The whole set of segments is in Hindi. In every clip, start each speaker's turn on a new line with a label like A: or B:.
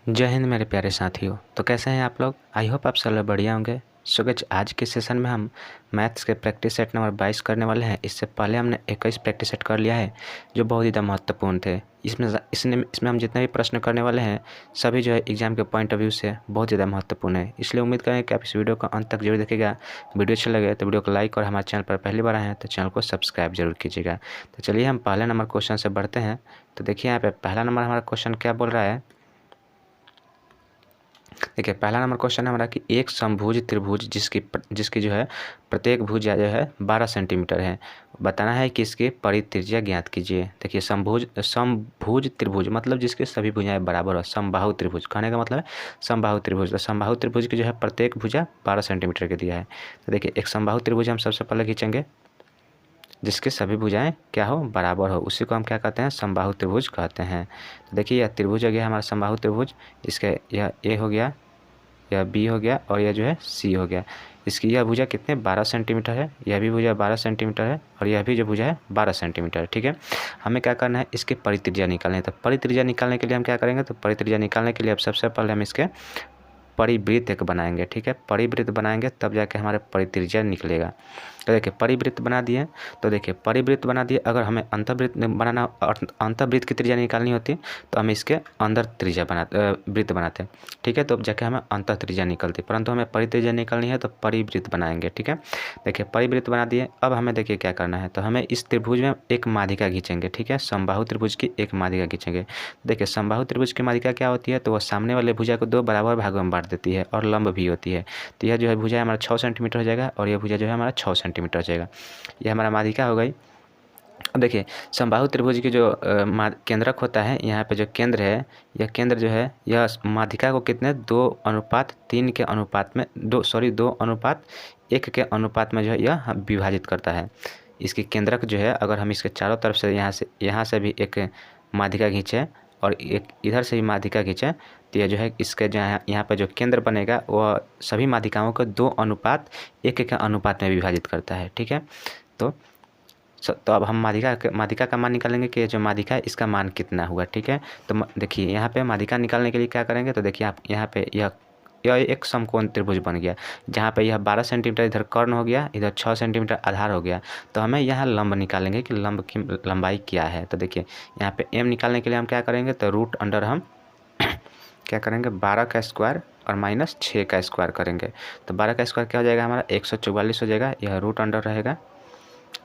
A: जय हिंद मेरे प्यारे साथियों। तो कैसे हैं आप लोग? आई होप आप सब लोग बढ़िया होंगे। सो गाइस, आज के सेशन में हम मैथ्स के प्रैक्टिस सेट नंबर 22 करने वाले हैं। इससे पहले हमने 21 प्रैक्टिस सेट कर लिया है जो बहुत ज़्यादा महत्वपूर्ण थे। इसमें हम जितने भी प्रश्न करने वाले हैं सभी जो है एग्जाम के पॉइंट ऑफ व्यू से बहुत ज़्यादा महत्वपूर्ण है। इसलिए उम्मीद करें कि आप इस वीडियो को अंत तक जरूर देखिएगा। वीडियो अच्छा लगे तो वीडियो को लाइक और हमारे चैनल पर पहली बार आए हैं तो चैनल को सब्सक्राइब जरूर कीजिएगा। तो चलिए हम पहले नंबर क्वेश्चन से बढ़ते हैं। तो देखिए यहाँ पे पहला नंबर हमारा क्वेश्चन क्या बोल रहा है। देखिए पहला नंबर क्वेश्चन है हमारा कि एक समभुज त्रिभुज जिसकी जो है प्रत्येक भुजा जो है 12 सेंटीमीटर है। बताना है कि इसकी परित्रिज्या ज्ञात कीजिए। देखिए समभुज त्रिभुज मतलब जिसके सभी भुजाएं बराबर हो। समबाहु त्रिभुज कहने का मतलब है समबाहु त्रिभुज। तो समबाहु त्रिभुज की जो है प्रत्येक भुजा 12 सेंटीमीटर के दिया है। तो देखिए एक समबाहु त्रिभुज हम सबसे पहले खींचेंगे जिसके सभी भुजाएं क्या हो, बराबर हो। उसी को हम क्या कहते हैं, समबाहु त्रिभुज कहते हैं। तो देखिए यह त्रिभुज हो गया हमारा समबाहु त्रिभुज। इसके यह ए हो गया, यह बी हो गया और यह जो है सी हो गया। इसकी यह भुजा कितने 12 सेंटीमीटर है, यह भी भुजा 12 सेंटीमीटर है और यह भी जो भुजा है 12 सेंटीमीटर है। ठीक है, हमें क्या करना है, इसकी परित्रिज्या निकालनी है। तो परित्रिज्या निकालने के लिए हम क्या करेंगे, तो परित्रिज्या निकालने के लिए अब सबसे पहले हम इसके परिवृत्त एक बनाएंगे। ठीक है, परिवृत्त बनाएंगे तब जाके हमारे परित्रिज्या निकलेगा। तो देखिए परिवृत्त बना दिए। तो देखिए परिवृत्त बना दिए, अगर हमें अंतर्वृत्त बनाना अंतर्वृत्त की त्रिज्या निकालनी होती तो हम इसके अंदर त्रिज्या वृत्त बनाते हैं। ठीक है, तो अब जाके हमें अंतर त्रिज्या निकलती, परंतु हमें परित्रिज्या निकालनी है तो परिवृत्त बनाएंगे। ठीक है, देखिए परिवृत्त बना दिए। अब हमें देखिए क्या करना है, तो हमें इस त्रिभुज में एक माध्यिका खींचेंगे। ठीक है, समबाहु त्रिभुज की एक माध्यिका खींचेंगे। देखिए समबाहु त्रिभुज की माध्यिका क्या होती है, तो वह सामने वाले भुजा को दो बराबर भागों में बांट देती है और लंब भी होती है। तो यह जो है भुजा हमारा 6 सेंटीमीटर हो जाएगा और यह भुजा जो है हमारा 6 सेंटीमीटर हो जाएगा। यह हमारा माध्यिका हो गई। अब देखिए समबाहु त्रिभुज की जो केंद्रक होता है, यहाँ पे जो केंद्र है, यह केंद्र जो है यह माध्यिका को कितने 2:3 के अनुपात में 2:1 के अनुपात में जो है यह विभाजित करता है। इसकी केंद्रक जो है, अगर हम इसके चारों तरफ से यहाँ से भी एक माध्यिका खींचें और एक इधर से भी माध्यिका खींचें तो यह जो है इसके जो है यहाँ पर जो केंद्र बनेगा वह सभी माध्यिकाओं को 2:1 के अनुपात में विभाजित करता है। ठीक है, तो अब हम माध्यिका का मान निकालेंगे कि जो माध्यिका है इसका मान कितना हुआ। ठीक है, तो देखिए यहाँ पे माध्यिका निकालने के लिए क्या करेंगे, तो देखिए आप यहाँ पे यह एक समकोण त्रिभुज बन गया जहाँ पे यह 12 सेंटीमीटर इधर कर्ण हो गया, इधर 6 सेंटीमीटर आधार हो गया। तो हमें यहाँ लंब निकालेंगे कि लंब की लंबाई क्या है। तो देखिए यहाँ पे m निकालने के लिए हम क्या करेंगे, तो रूट अंडर हम क्या करेंगे 12 का स्क्वायर और -6 का स्क्वायर करेंगे। तो 12 का स्क्वायर क्या हो जाएगा हमारा 144 हो जाएगा, यह रूट अंडर रहेगा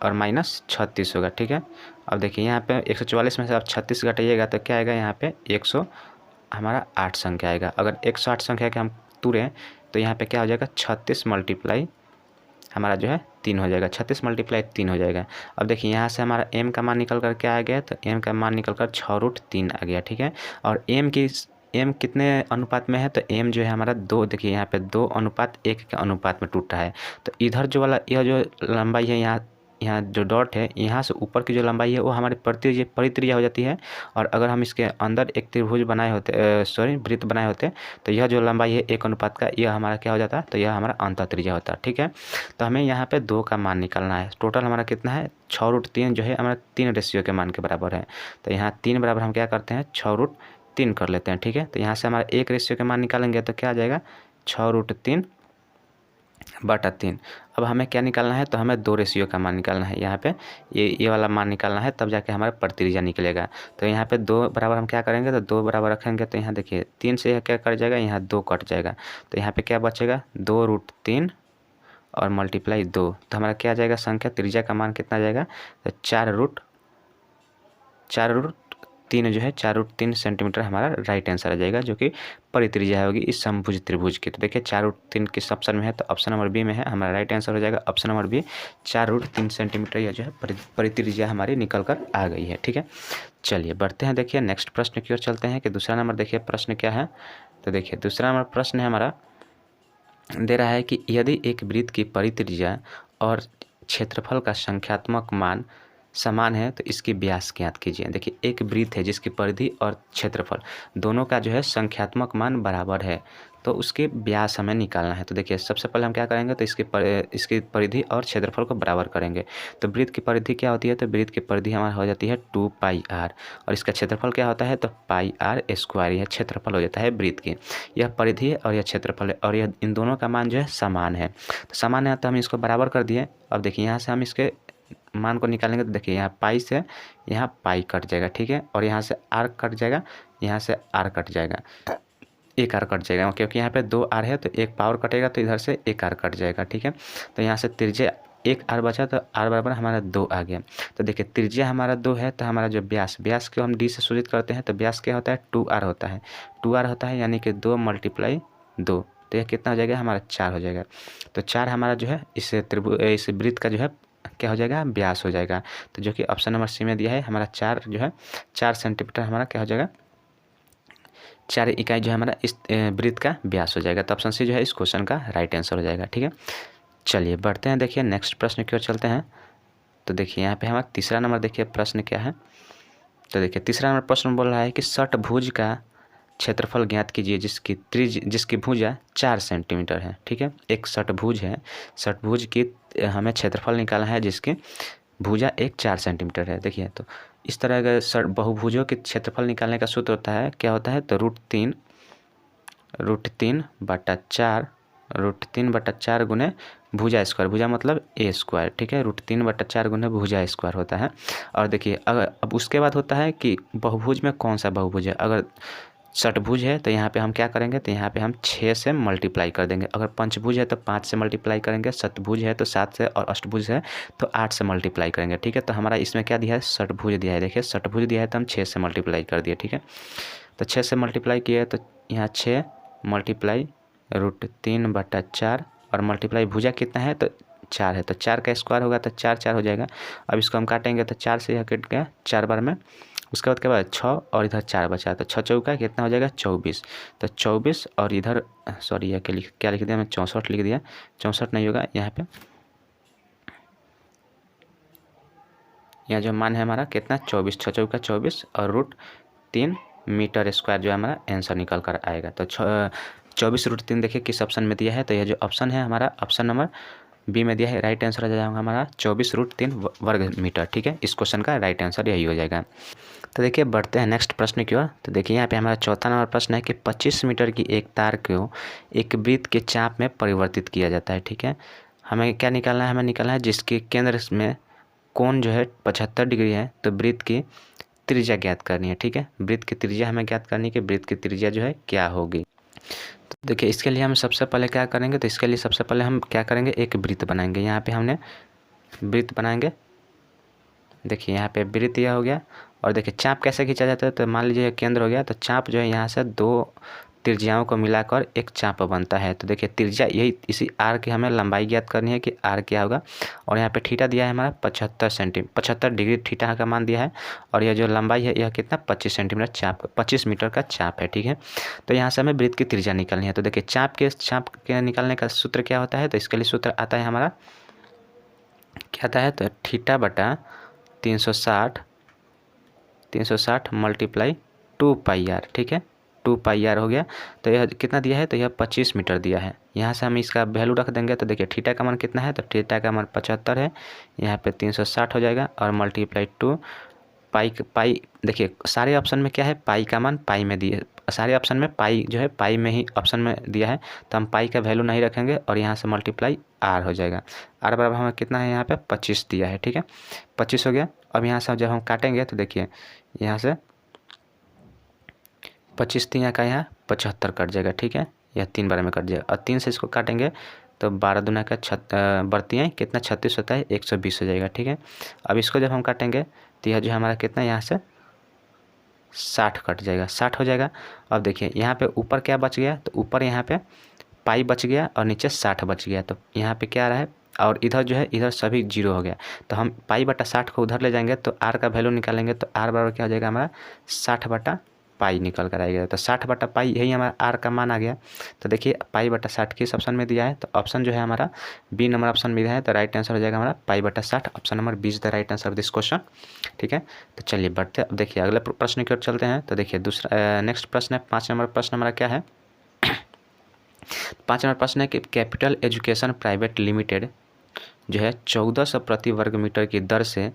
A: और -36 होगा। ठीक है, अब देखिए यहाँ पे 144 में से आप 36 घटाइएगा तो क्या आएगा, यहाँ पे 100 हमारा 8 संख्या आएगा। अगर 108 संख्या के हम तुरें तो यहाँ पे क्या हो जाएगा 36 मल्टीप्लाई हमारा जो है 3 हो जाएगा, 36 मल्टीप्लाई 3 हो जाएगा। अब देखिए यहाँ से हमारा m का मान निकल कर क्या आ गया, तो m का मान निकल कर 6√3 आ गया। ठीक है, और m कितने अनुपात में है, तो m जो है हमारा 2, देखिए यहाँ पे 2:1 के अनुपात में टूट रहा है। तो इधर जो वाला यह जो लंबाई है, यहाँ जो डॉट है यहाँ से ऊपर की जो लंबाई है वो हमारी परित्रिज्या हो जाती है। और अगर हम इसके अंदर एक त्रिभुज बनाए होते वृत्त बनाए होते तो यह जो लंबाई है 1 अनुपात का, यह हमारा क्या हो जाता है, तो यह हमारा अंतर त्रिज्या होता है। ठीक है, तो हमें यहाँ पे 2 का मान निकालना है। टोटल हमारा कितना है 6√3 जो है हमारा 3 रेशियो के मान के बराबर है। तो यहाँ 3 बराबर हम क्या करते हैं 6√3 कर लेते हैं। ठीक है, तो यहाँ से हमारा 1 रेशियो के मान निकालेंगे तो क्या आ जाएगा 6√3/3। अब हमें क्या निकालना है, तो हमें 2 रेशियो का मान निकालना है। यहाँ पे ये वाला मान निकालना है, तब जाके हमारा परित्रिज्या निकलेगा। तो यहाँ पे 2 बराबर हम क्या करेंगे, तो 2 बराबर रखेंगे तो यहाँ देखिए 3 से यह क्या कट जाएगा, यहाँ 2 कट जाएगा। तो यहाँ पे क्या बचेगा 2√3 और मल्टीप्लाई 2, तो हमारा क्या आ जाएगा संख्या, त्रिज्या का मान कितना आ जाएगा, तो 4√3 जो है 4√3 सेंटीमीटर हमारा राइट आंसर आ जाएगा, जो कि परित्रिज्या होगी इस समभुज त्रिभुज की। तो देखिए 4√3 किस ऑप्शन में है, तो ऑप्शन नंबर बी में है, हमारा राइट आंसर हो जाएगा ऑप्शन नंबर बी। 4√3 सेंटीमीटर यह जो है परित्रिज्या हमारी निकल कर आ गई है। ठीक है, चलिए बढ़ते हैं, देखिए नेक्स्ट प्रश्न की ओर चलते हैं कि दूसरा नंबर देखिए प्रश्न क्या है। तो देखिए दूसरा नंबर प्रश्न है हमारा, दे रहा है कि यदि एक वृत्त की परित्रिज्या और क्षेत्रफल का संख्यात्मक मान समान है तो इसकी व्यास ज्ञात कीजिए। देखिए एक वृत्त है जिसकी परिधि और क्षेत्रफल दोनों का जो है संख्यात्मक मान बराबर है, तो उसके व्यास हमें निकालना है। तो देखिए सबसे पहले हम क्या करेंगे, तो इसकी परिधि और क्षेत्रफल को बराबर करेंगे। तो वृत्त की परिधि क्या होती है, तो वृत्त की परिधि हमारा हो जाती है 2πr, और इसका क्षेत्रफल क्या होता है, तो πr²। यह क्षेत्रफल हो जाता है वृत्त की, यह परिधि है और यह क्षेत्रफल है, और यह इन दोनों का मान जो है समान है। तो समान है तो हम इसको बराबर कर दिए। अब देखिए यहाँ से हम इसके मान को निकालेंगे, तो देखिए यहाँ पाई से यहाँ पाई कट जाएगा, ठीक है, और यहाँ से आर कट जाएगा, यहाँ से आर कट जाएगा, एक आर कट जाएगा, क्योंकि यहाँ पे 2 आर है तो एक पावर कटेगा तो इधर से एक आर कट जाएगा, ठीक है। तो यहाँ से त्रिज्या एक आर बचा तो आर बराबर हमारा 2 आ गया। तो देखिए त्रिज्या हमारा 2 है, तो हमारा जो व्यास को हम डी से सूचित करते हैं, तो व्यास क्या होता है 2r होता है, 2r होता है, यानी कि 2 × 2, तो यह कितना हो जाएगा हमारा 4 हो जाएगा। तो 4 हमारा जो है इस वृत्त का जो है क्या हो जाएगा, व्यास हो जाएगा। तो जो कि ऑप्शन नंबर सी में दिया है, हमारा 4 जो है 4 सेंटीमीटर हमारा क्या हो जाएगा, 4 इकाई जो है हमारा इस वृत्त का व्यास हो जाएगा। तो ऑप्शन सी जो है इस क्वेश्चन का राइट आंसर हो जाएगा, ठीक है। चलिए बढ़ते हैं, देखिए नेक्स्ट प्रश्न की ओर चलते हैं। तो देखिए यहाँ पे हमारा तीसरा नंबर, देखिए प्रश्न क्या है। तो देखिए तीसरा नंबर प्रश्न बोल रहा है कि षटभुज का क्षेत्रफल ज्ञात कीजिए जिसकी भुजा 4 सेंटीमीटर है, ठीक है। एक षटभुज है, षटभुज की हमें क्षेत्रफल निकालना है जिसकी भुजा 4 सेंटीमीटर है। देखिए तो इस तरह के बहुभुजों के क्षेत्रफल निकालने का सूत्र होता है, क्या होता है, तो √3/4 गुने भुजा स्क्वायर, भुजा मतलब a², ठीक है, √3/4 गुने भुजा स्क्वायर होता है। और देखिए अगर अब उसके बाद होता है कि बहुभुज में कौन सा बहुभुज है। अगर षटभुज है तो यहाँ पे हम क्या करेंगे, तो यहाँ पे हम 6 से मल्टीप्लाई कर देंगे। अगर पंचभुज है तो 5 से मल्टीप्लाई करेंगे, सतभुज है तो 7 से, और अष्टभुज है तो 8 से मल्टीप्लाई करेंगे, ठीक है। तो हमारा इसमें क्या दिया है, षटभुज दिया है। देखिए षटभुज दिया है तो हम 6 से मल्टीप्लाई कर दिए, ठीक है। तो 6 से मल्टीप्लाई किए तो यहाँ 6 × √3/4 और मल्टीप्लाई भुजा कितना है, तो 4 है, तो 4 का स्क्वायर होगा तो 4 हो जाएगा। अब इसको हम काटेंगे तो 4 से यह कट गया 4 बार में, उसके बाद क्या बाद 6 और इधर 4 बचा, तो 6 चौका कितना हो जाएगा 24। तो 24 और इधर सॉरी यह क्या लिख दिया मैं, 64 लिख दिया, 64 नहीं होगा यहाँ पे, यहाँ जो मान है हमारा कितना 24, 6 चौका 24 और √3 मीटर स्क्वायर जो है हमारा आंसर निकल कर आएगा। तो 24√3 देखिए किस ऑप्शन में दिया है, तो यह जो ऑप्शन है हमारा ऑप्शन नंबर बी में दिया है। राइट आंसर आ जाएगा हमारा 24√3 वर्ग मीटर, ठीक है। इस क्वेश्चन का राइट आंसर यही हो जाएगा। तो देखिए बढ़ते हैं नेक्स्ट प्रश्न की ओर। तो देखिए यहाँ पे हमारा चौथा नंबर प्रश्न है कि 25 मीटर की एक तार को एक वृत्त के चाप में परिवर्तित किया जाता है, ठीक है। हमें क्या निकालना है, हमें निकालना है जिसके केंद्र में कोण जो है 75 डिग्री है, तो वृत्त की त्रिज्या ज्ञात करनी है, ठीक है। वृत्त की त्रिज्या हमें ज्ञात करनी है कि वृत्त की त्रिज्या जो है क्या होगी। तो देखिए इसके लिए हम सबसे पहले क्या करेंगे, तो इसके लिए सबसे पहले हम क्या करेंगे, एक वृत्त बनाएंगे। यहाँ पे हमने वृत्त बनाएंगे, देखिए यहाँ पे वृत्त यह हो गया। और देखिए चाप कैसे खींचा जाता है, तो मान लीजिए केंद्र हो गया, तो चाप जो है यहाँ से 2 त्रिज्याओं को मिलाकर एक चाप बनता है। तो देखिए त्रिज्या यही, इसी आर की हमें लंबाई ज्ञात करनी है कि आर क्या होगा। और यहाँ पे थीटा दिया है हमारा 75 डिग्री थीटा का मान दिया है, और यह जो लंबाई है यह कितना 25 सेंटीमीटर चाप, 25 मीटर का चाप है, ठीक है। तो यहाँ से हमें वृत्त की त्रिज्या निकालनी है। तो देखिए चाप के निकालने का सूत्र क्या होता है, तो इसके लिए सूत्र आता है हमारा क्या आता है, तो θ/360 × 2πr, ठीक है, 2πr हो गया। तो यह कितना दिया है, तो यह 25 मीटर दिया है। यहाँ से हम इसका वैल्यू रख देंगे, तो देखिए थीटा का मान कितना है, तो थीटा का मान 75 है, यहाँ पे 360 हो जाएगा, और मल्टीप्लाई 2 पाई। देखिए सारे ऑप्शन में क्या है, पाई का मान पाई में दिए, सारे ऑप्शन में पाई जो है पाई में ही ऑप्शन में दिया है, तो हम पाई का वैल्यू नहीं रखेंगे, और यहाँ से मल्टीप्लाई आर हो जाएगा। आर बराबर हमें कितना है, यहाँ पे 25 दिया है, ठीक है, 25 हो गया। अब यहाँ से जब हम काटेंगे तो देखिए यहाँ से 25 3 का यहाँ 75 कट जाएगा, ठीक है, यह 3 बार में कट जाएगा। और 3 से इसको काटेंगे तो 12 दूना का बढ़ती है कितना 36 होता है, 120 हो जाएगा, ठीक है। अब इसको जब हम काटेंगे तो यह जो हमारा कितना यहाँ से 60 कट जाएगा, 60 हो जाएगा। अब देखिए यहाँ पे ऊपर क्या बच गया, तो ऊपर यहाँ पे पाई बच गया और नीचे 60 बच गया, तो यहाँ पे क्या आ रहा है, और इधर जो है इधर सभी 0 हो गया। तो हम पाई/60 को उधर ले जाएंगे, तो आर का वैल्यू निकालेंगे, तो आर बराबर क्या हो जाएगा हमारा 60/60 पाई निकल कर आएगा। तो 60/पाई यही हमारा आर का मान आ गया। तो देखिए पाई/60 किस ऑप्शन में दिया है, तो ऑप्शन जो है हमारा बी नंबर ऑप्शन में दिया है। तो राइट आंसर हो जाएगा हमारा पाई/60। Option number B is the right answer of this question. ठीक है, तो चलिए बढ़ते हैं। अब देखिए अगले प्रश्न की ओर चलते हैं। तो देखिए दूसरा नेक्स्ट प्रश्न है 5 नंबर प्रश्न हमारा क्या है। 5 नंबर प्रश्न है कि कैपिटल एजुकेशन प्राइवेट लिमिटेड जो है 1400 प्रति वर्ग मीटर की दर से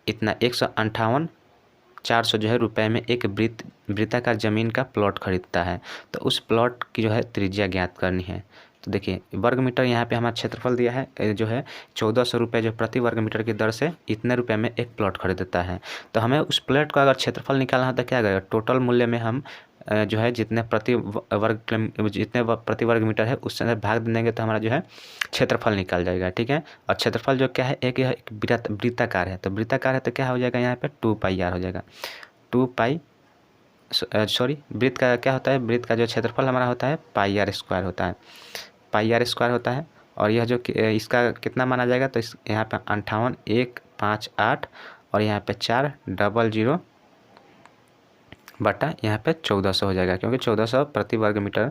A: इतना 158,400 जो है रुपए में एक वृत्ताकार जमीन का प्लॉट खरीदता है। तो उस प्लॉट की जो है त्रिज्या ज्ञात करनी है। तो देखिए वर्ग मीटर यहाँ पे हमारा क्षेत्रफल दिया है जो है 1400 रुपये जो प्रति वर्ग मीटर की दर से इतने रुपए में एक प्लॉट खरीदता है। तो हमें उस प्लॉट का अगर क्षेत्रफल निकालना है तो क्या करेगा, टोटल मूल्य में हम जो है जितने प्रति वर्ग मीटर है उससे भाग देंगे तो हमारा जो है क्षेत्रफल निकल जाएगा। ठीक है, और क्षेत्रफल जो क्या है एक वृत्ताकार है। तो वृत्ताकार है तो क्या हो जाएगा यहाँ पे 2πr हो जाएगा। 2π सॉरी वृत्त का क्या होता है, वृत्त का जो क्षेत्रफल हमारा होता है πr² होता है, πr² होता है। और यह जो इसका कितना माना जाएगा, तो इस यहाँ पे 58,158 और यहाँ पे 400 बटा यहाँ पे 1400 हो जाएगा, क्योंकि 1400 प्रति वर्ग मीटर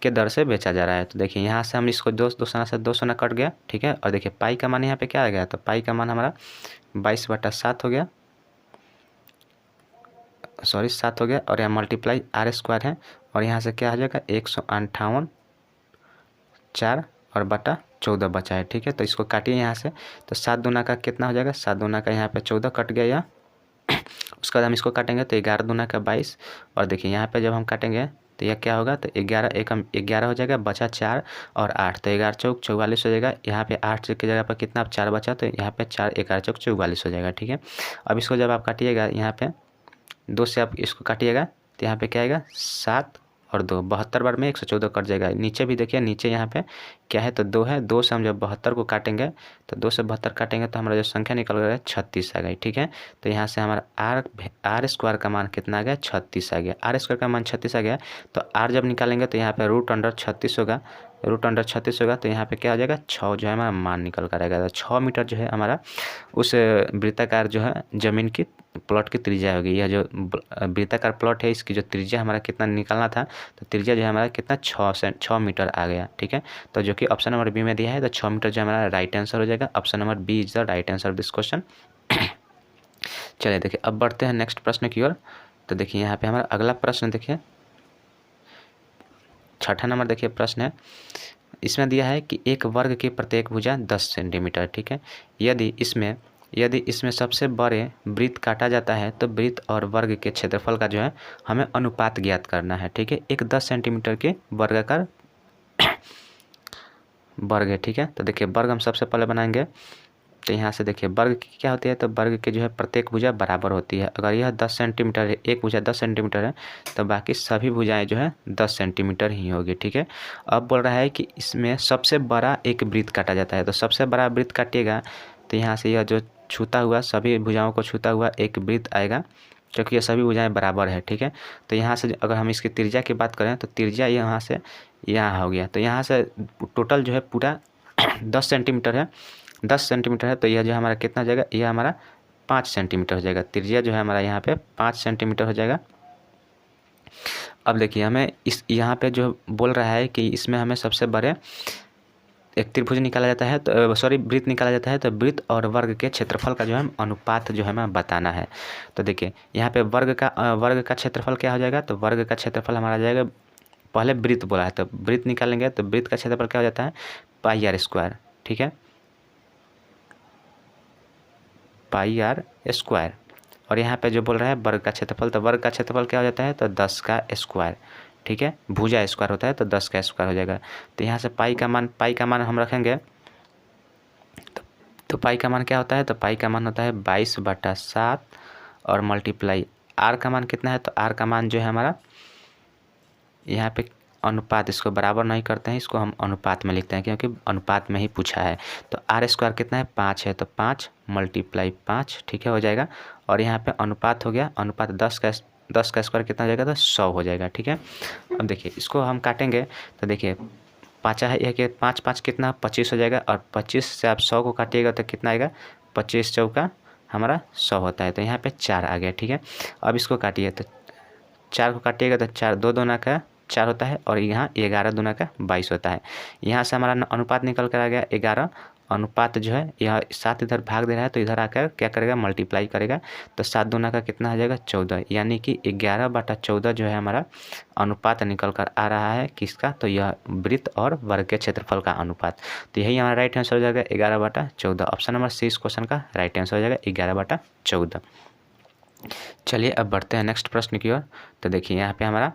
A: के दर से बेचा जा रहा है। तो देखिए यहाँ से हम इसको 200 कट गया। ठीक है, और देखिए पाई का मान यहाँ पे क्या आ गया, तो पाई का मान हमारा 22/7 हो गया, सॉरी 7 हो गया। और यहाँ मल्टीप्लाई r² है और यहाँ से क्या आ जाएगा 158,4 और बटा 14 बचा है। ठीक है, तो इसको काटिए यहाँ से। तो 7 दूना का कितना हो जाएगा, 7 दूना का यहाँ पे 14 कट गया यहाँ। उसके बाद हम इसको काटेंगे तो 11 दूना का 22 और देखिए यहाँ पे जब हम काटेंगे तो यह क्या होगा, तो 11 हो जाएगा, बचा 4 और 8, तो 11 चौक 44 हो जाएगा। यहाँ पे 8 की जगह पर कितना 4 बचा, तो यहाँ पे 4 11 चौक 44 हो जाएगा। ठीक है, अब इसको जब आप काटिएगा यहाँ पे 2 से आप इसको काटिएगा तो यहाँ पे क्या आएगा 7 और 2 72 बार में 114 कट जाएगा। नीचे भी देखिए नीचे यहाँ पे क्या है, तो 2 है, 2 से हम जब 72 को काटेंगे तो 2 से 72 काटेंगे तो हमारा जो संख्या निकल गया 36 आ गई। ठीक है, तो यहाँ से हमारा r² का मान कितना आ गया 36 आ गया। r² का मान 36 आ गया, तो r जब निकालेंगे तो यहाँ पे √36 होगा, √36 होगा। तो यहाँ पे क्या हो जाएगा 6 जो है हमारा मान निकल कर आएगा। तो 6 मीटर जो है हमारा उस वृत्ताकार जो है जमीन की प्लॉट की त्रिज्या होगी। यह जो वृत्ताकार प्लॉट है इसकी जो त्रिज्या हमारा कितना निकालना था, तो त्रिज्या जो है हमारा कितना 6 मीटर आ गया। ठीक है, तो जो कि ऑप्शन नंबर बी में दिया है, तो 6 मीटर जो हमारा राइट आंसर हो जाएगा। Option number B is the right answer of this question. चलिए देखिए अब बढ़ते हैं नेक्स्ट प्रश्न की ओर। तो देखिए यहाँ पे हमारा अगला प्रश्न देखिए 6ठा नंबर देखिए प्रश्न है। इसमें दिया है कि एक वर्ग की प्रत्येक भुजा 10 सेंटीमीटर। ठीक है, यदि इसमें सबसे बड़े वृत्त काटा जाता है तो वृत्त और वर्ग के क्षेत्रफल का जो है हमें अनुपात ज्ञात करना है। ठीक है, एक 10 सेंटीमीटर के वर्गाकार वर्ग है। ठीक है, तो देखिए वर्ग हम सबसे पहले बनाएंगे। तो यहाँ से देखिए वर्ग की क्या होती है, तो वर्ग के जो है प्रत्येक भुजा बराबर होती है। अगर यह 10 सेंटीमीटर है, एक भुजा 10 सेंटीमीटर है, तो बाकी सभी भुजाएं जो है 10 सेंटीमीटर ही होगी। ठीक है, अब बोल रहा है कि इसमें सबसे बड़ा एक वृत्त काटा जाता है। तो सबसे बड़ा वृत्त काटिएगा तो यहाँ से यह जो छूता हुआ सभी भुजाओं को छूता हुआ एक वृत्त आएगा, क्योंकि ये सभी भुजाएं बराबर है। ठीक है, तो यहाँ से अगर हम इसकी त्रिज्या की बात करें तो त्रिज्या यहाँ से यहाँ हो गया। तो यहाँ से टोटल जो है पूरा 10 सेंटीमीटर है, 10 सेंटीमीटर है। तो यह जो हमारा कितना हो जाएगा, यह हमारा 5 सेंटीमीटर हो जाएगा। त्रिज्या जो है हमारा यहाँ पे 5 सेंटीमीटर हो जाएगा। अब देखिए हमें इस यहाँ पे जो बोल रहा है कि इसमें हमें सबसे बड़े एक त्रिभुज निकाला जाता है, तो सॉरी वृत्त निकाला जाता है, तो वृत्त और वर्ग के क्षेत्रफल का जो है अनुपात जो है हमें बताना है। तो देखिए यहाँ पे वर्ग का क्षेत्रफल क्या हो जाएगा, तो वर्ग का क्षेत्रफल हमारा जाएगा, पहले वृत्त बोला है तो वृत्त निकालेंगे तो वृत्त का क्षेत्रफल क्या हो जाता है πr²। ठीक है, πr²। और यहाँ पे जो बोल रहा है वर्ग का क्षेत्रफल, तो वर्ग का क्षेत्रफल क्या हो जाता है, तो 10 का स्क्वायर। ठीक है, भुजा स्क्वायर होता है तो 10 का स्क्वायर हो जाएगा। तो यहाँ से पाई का मान हम रखेंगे, तो पाई का मान क्या होता है, तो पाई का मान होता है 22/7 और मल्टीप्लाई आर का मान कितना है, तो आर का मान जो है हमारा यहाँ पे अनुपात, इसको बराबर नहीं करते हैं, इसको हम अनुपात में लिखते हैं क्योंकि अनुपात में ही पूछा है। तो r² कितना है 5 है, तो 5 × 5 ठीक है हो जाएगा। और यहाँ पे अनुपात हो गया, अनुपात 10 का स्क्वायर कितना हो जाएगा, तो 100 हो जाएगा। ठीक है, अब देखिए इसको हम काटेंगे तो देखिए 5 है, यह कि 5 5 कितना 25 हो जाएगा, और 25 से आप 100 को काटिएगा तो कितना आएगा 25 चौका हमारा 100 होता है। तो यहाँ पे 4 आ गया। ठीक है, अब इसको काटिए तो 4 को काटिएगा तो 4 2 दूना का 4 होता है और यहाँ 11 दूना का 22 होता है। यहाँ से हमारा अनुपात निकल कर आ गया 11। अनुपात जो है यह 7 इधर भाग दे रहा है तो इधर आकर क्या करेगा, मल्टीप्लाई करेगा। तो 7 दूना का कितना आ जाएगा, 14, यानी कि 11/14 जो है हमारा अनुपात निकल कर आ रहा है किसका, तो यह वृत्त और वर्ग के क्षेत्रफल का अनुपात। तो यही हमारा राइट आंसर हो जाएगा 11/14। ऑप्शन नंबर सी इस क्वेश्चन का राइट आंसर हो जाएगा 11/14। चलिए अब बढ़ते हैं नेक्स्ट प्रश्न की ओर। तो देखिए यहाँ पे हमारा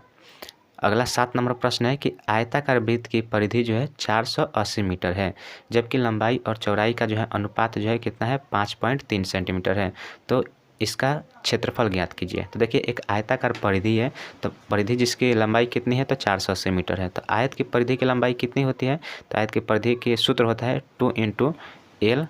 A: अगला 7 नंबर प्रश्न है कि आयताकार वृत्त की परिधि जो है 480 मीटर है, जबकि लंबाई और चौड़ाई का जो है अनुपात जो है कितना है, 5.3 सेंटीमीटर है। तो इसका क्षेत्रफल ज्ञात कीजिए। तो देखिए एक आयताकार परिधि है, तो परिधि जिसकी लंबाई कितनी है, तो 480 मीटर है। तो आयत की परिधि की लंबाई कितनी होती है, तो आयत की परिधि के सूत्र होता है 2 × L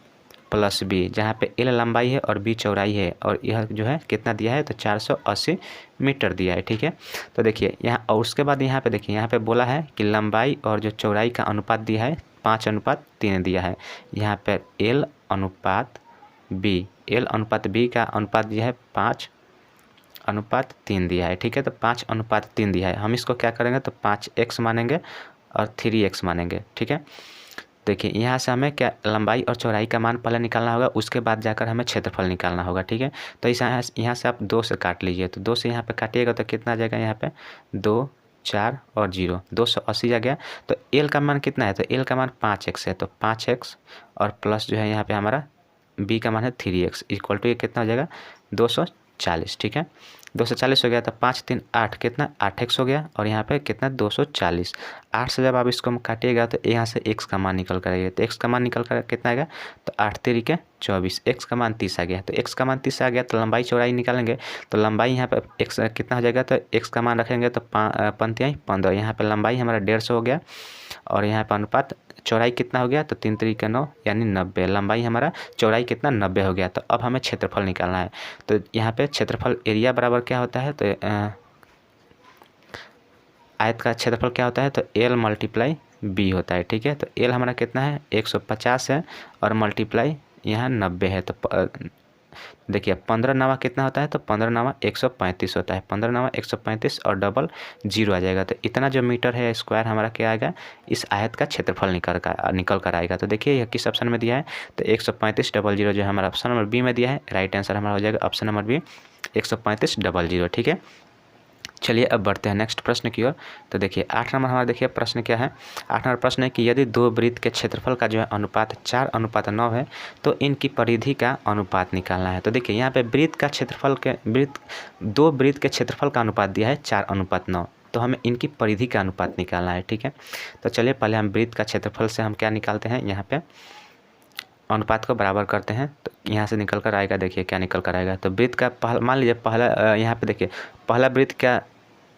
A: + B, जहाँ पे L लंबाई है और B चौड़ाई है, और यह जो है कितना दिया है, तो 480 मीटर दिया है। ठीक है, तो देखिए यहाँ, और उसके बाद यहाँ पे देखिए, यहाँ पे बोला है कि लंबाई और जो चौड़ाई का अनुपात दिया है 5:3 दिया है। यहाँ पे L अनुपात B का अनुपात दिया है 5:3 दिया है। ठीक है, तो 5:3 दिया है। हम इसको क्या करेंगे, तो 5x मानेंगे और 3x मानेंगे। ठीक है, देखिए यहाँ से हमें क्या लंबाई और चौड़ाई का मान पहले निकालना होगा, उसके बाद जाकर हमें क्षेत्रफल निकालना होगा। ठीक है, तो इस यहाँ से आप 2 से काट लीजिए। तो 2 से यहाँ पे काटिएगा तो कितना आ जाएगा, यहाँ पे 2 4 और 0, 280 आ गया। तो एल का मान कितना है, तो एल का मान 5x है, तो 5x और प्लस जो है यहाँ पे हमारा बी का मान है 3x इक्वल टू ये कितना हो जाएगा, 240। ठीक है, 240 हो गया। तो 5 3 8 कितना, 8x हो गया, और यहाँ पे कितना 240। 8 से जब आप इसको काटिएगा तो यहाँ से x का मान निकल कर आएगा। तो x का मान निकल कर कितना आएगा, तो 8 3 24, x का मान 30 आ गया। तो x का मान 30 आ गया, तो लंबाई चौड़ाई निकालेंगे। तो लंबाई यहाँ पे x कितना हो जाएगा, तो x का मान रखेंगे तो 5×15, यहाँ पे लंबाई हमारा 150 हो गया, और यहाँ पे अनुपात चौड़ाई कितना हो गया, तो 3 3 9 यानी 90। लंबाई हमारा चौड़ाई कितना 90 हो गया। तो अब हमें क्षेत्रफल निकालना है। तो यहाँ पे क्षेत्रफल एरिया बराबर क्या होता है, तो आयत का क्षेत्रफल क्या होता है, तो L × B होता है। ठीक है, तो L हमारा कितना है 150 है, और मल्टीप्लाई यहाँ 90 है। तो देखिए 15 9 कितना होता है, तो 15 9 135 होता है। 15 9 135 और डबल 0 आ जाएगा। तो इतना जो मीटर है स्क्वायर हमारा क्या आएगा, इस आयत का क्षेत्रफल निकल कर आएगा। तो देखिए यह किस ऑप्शन में दिया है, तो 135 डबल 0 जो हमारा ऑप्शन नंबर बी में दिया है। राइट आंसर हमारा हो जाएगा ऑप्शन नंबर बी 135 डबल 0। ठीक है, चलिए अब बढ़ते हैं नेक्स्ट प्रश्न की ओर। तो देखिए 8 नंबर हमारा देखिए प्रश्न क्या है। 8 नंबर प्रश्न है कि यदि 2 वृत्त के क्षेत्रफल का जो है अनुपात 4:9 है, तो इनकी परिधि का अनुपात निकालना है। तो देखिए यहाँ पे वृत्त का क्षेत्रफल के 2 वृत्त के क्षेत्रफल का अनुपात दिया है 4:9, तो हमें इनकी परिधि का अनुपात निकालना है। ठीक है, तो चलिए पहले हम वृत्त का क्षेत्रफल से हम क्या निकालते हैं, यहाँ पे अनुपात को बराबर करते हैं। तो यहाँ से निकल कर आएगा, देखिए क्या निकल कर आएगा। तो वृत्त का मान लीजिए पहला यहाँ पे देखिए पहला वृत्त का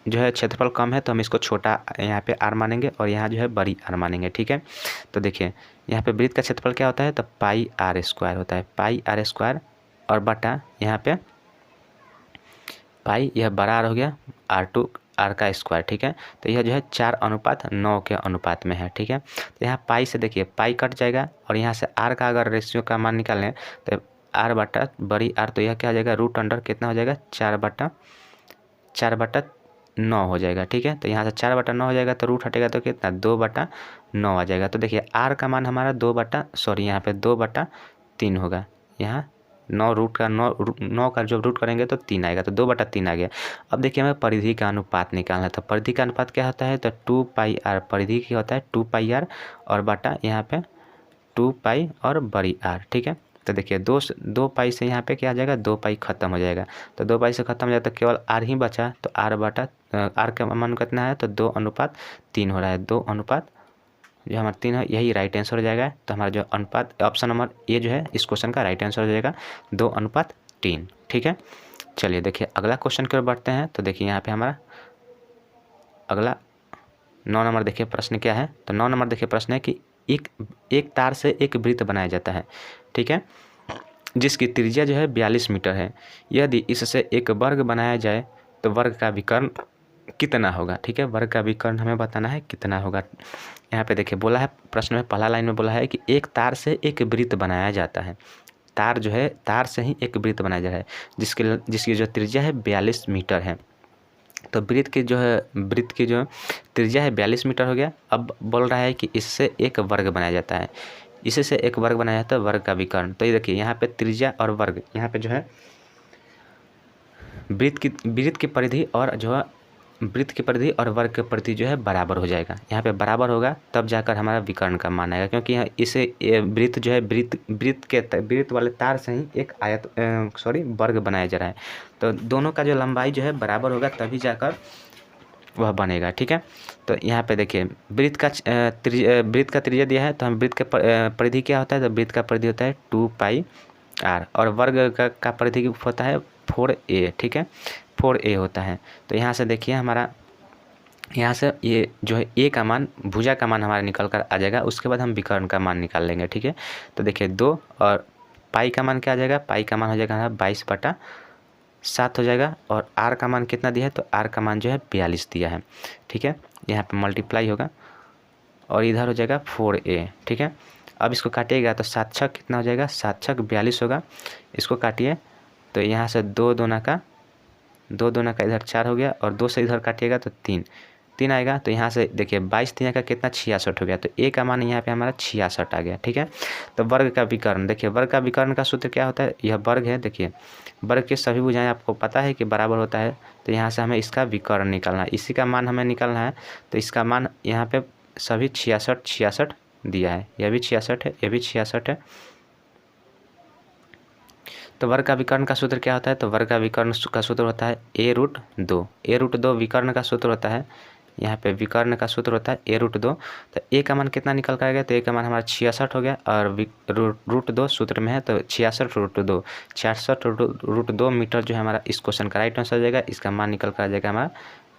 A: जो है क्षेत्रफल कम है, तो हम इसको छोटा यहाँ पे r मानेंगे, और यहाँ जो है बड़ी r मानेंगे। ठीक है, तो देखिए यहाँ पे वृत्त का क्षेत्रफल क्या होता है, तो πr² होता है, πr², और बटा यहाँ पे पाई, यह बड़ा r हो गया, r का स्क्वायर। ठीक है, तो यह जो है 4:9 के अनुपात में है। ठीक है, तो यहाँ पाई से देखिए पाई कट जाएगा, और यहाँ से r का अगर रेशियो का मान निकालें तो r बटा बड़ी r, तो यह क्या हो जाएगा, √ कितना हो जाएगा, 4/9 हो जाएगा। ठीक है, तो यहाँ से 4/9 हो जाएगा, तो रूट हटेगा तो कितना 2/9 आ जाएगा। तो देखिए r का मान हमारा यहाँ पे 2/3 होगा। यहाँ 9 का जब रूट करेंगे तो 3 आएगा, तो 2/3 आ गया। अब देखिए हमें परिधि का अनुपात निकालना है। तो परिधि का अनुपात क्या होता है, तो 2πr, परिधि की होता है 2πr, और बटा यहाँ पे 2π और बड़ी r। ठीक है, तो देखिए 2 पाई से यहाँ पे क्या आ जाएगा, 2 पाई खत्म हो जाएगा। तो 2 पाई से खत्म हो जाएगा तो केवल r ही बचा। तो r का मान कितना है, तो 2:3 हो रहा है। 2 जो हमारा 3 है, यही राइट आंसर हो जाएगा। तो हमारा जो अनुपात ऑप्शन नंबर ए जो है इस क्वेश्चन का राइट आंसर हो जाएगा 2:3। ठीक है, चलिए देखिए अगला क्वेश्चन की ओर बढ़ते हैं। तो देखिए यहाँ पे हमारा अगला 9 नंबर देखिए प्रश्न क्या है। तो 9 नंबर देखिए प्रश्न है कि एक तार से एक वृत्त बनाया जाता है। ठीक है, जिसकी त्रिज्या जो है 42 मीटर है। यदि इससे एक वर्ग बनाया जाए तो वर्ग का विकर्ण कितना होगा। ठीक है, वर्ग का विकर्ण हमें बताना है कितना होगा। यहाँ पे देखिए बोला है प्रश्न में पहला लाइन में बोला है कि एक तार से एक वृत्त बनाया जाता है। तार जो है, तार से ही एक वृत्त बनाया जा रहा है जिसकी जो त्रिज्या है 42 मीटर है। तो वृत्त की जो त्रिज्या है 42 मीटर हो गया। अब बोल रहा है कि इससे एक वर्ग बनाया जाता है, इसी से एक वर्ग बनाया जाता है, वर्ग का विकर्ण। तो ये देखिए यहाँ पे त्रिज्या और वर्ग, यहाँ पे जो है वृत्त की परिधि और जो है वृत्त की परिधि और वर्ग की परिधि जो है बराबर हो जाएगा। यहाँ पे बराबर होगा तब जाकर हमारा विकर्ण का मान आएगा, क्योंकि यहाँ इसे वृत्त जो है वृत्त वाले तार से ही एक वर्ग बनाया जा रहा है। तो दोनों का जो लंबाई जो है बराबर होगा तभी जाकर वह बनेगा। ठीक है, तो यहाँ पे देखिए वृत्त का त्रिज्या दिया है, तो हम वृत्त का परिधि क्या होता है, तो वृत्त का परिधि होता है 2πr और वर्ग का परिधि होता है 4a। ठीक है, 4a होता है। तो यहाँ से देखिए हमारा यहाँ से ये जो है a का मान, भुजा का मान हमारा निकल कर आ जाएगा। उसके बाद हम विकर्ण का मान निकाल लेंगे। ठीक है, तो देखिए 2 और पाई का मान क्या आ जाएगा, पाई का मान हो जाएगा हमारा 22/7 हो जाएगा। और r का मान कितना दिया है, तो r का मान जो है 42 दिया है। ठीक है, यहाँ पे मल्टीप्लाई होगा और इधर हो जाएगा 4a। ठीक है, अब इसको काटिएगा तो 7 छक कितना हो जाएगा, 7 छक 42 होगा। इसको काटिए तो यहाँ से 2 दूना का इधर 4 हो गया और 2 से इधर काटिएगा तो 3 आएगा। तो यहाँ से देखिए 22 का कितना 66 हो गया। तो a का मान यहाँ पे हमारा 66 आ गया। ठीक है, तो वर्ग का विकर्ण, देखिए वर्ग का विकर्ण का सूत्र क्या होता है, यह वर्ग है। देखिए वर्ग के सभी भुजाएं आपको पता है कि बराबर होता है। तो यहाँ से हमें इसका विकर्ण निकालना है, इसी का मान हमें निकालना है। तो इसका मान यहाँ पे सभी 66 दिया है, यह भी 66 है, यह भी 66 है। तो वर्ग का विकर्ण का सूत्र क्या होता है, तो वर्ग का विकर्ण का सूत्र होता है a√2। a√2 विकर्ण का सूत्र होता है, यहाँ पे विकर्ण का सूत्र होता है a√2। तो a का मान कितना निकल कर आएगा, तो a का मान हमारा 66 हो गया और √2 सूत्र में है, तो 66√2 मीटर जो है हमारा इस क्वेश्चन का राइट आंसर हो जाएगा। इसका मान निकल कर आ जाएगा हमारा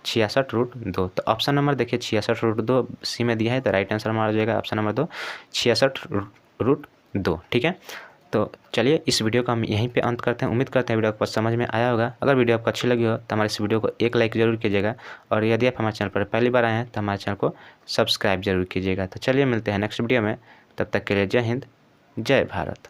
A: 66√2। तो ऑप्शन नंबर देखिए 66√2 सी में दिया है, तो राइट आंसर हमारा हो जाएगा ऑप्शन नंबर 2, 66√2। ठीक है, तो चलिए इस वीडियो का हम यहीं पे अंत करते हैं। उम्मीद करते हैं वीडियो आपको समझ में आया होगा। अगर वीडियो आपको अच्छी लगी हो तो हमारे इस वीडियो को एक लाइक जरूर कीजिएगा और यदि आप हमारे चैनल पर पहली बार आए हैं तो हमारे चैनल को सब्सक्राइब जरूर कीजिएगा। तो चलिए मिलते हैं नेक्स्ट वीडियो में, तब तक के लिए जय हिंद, जय भारत।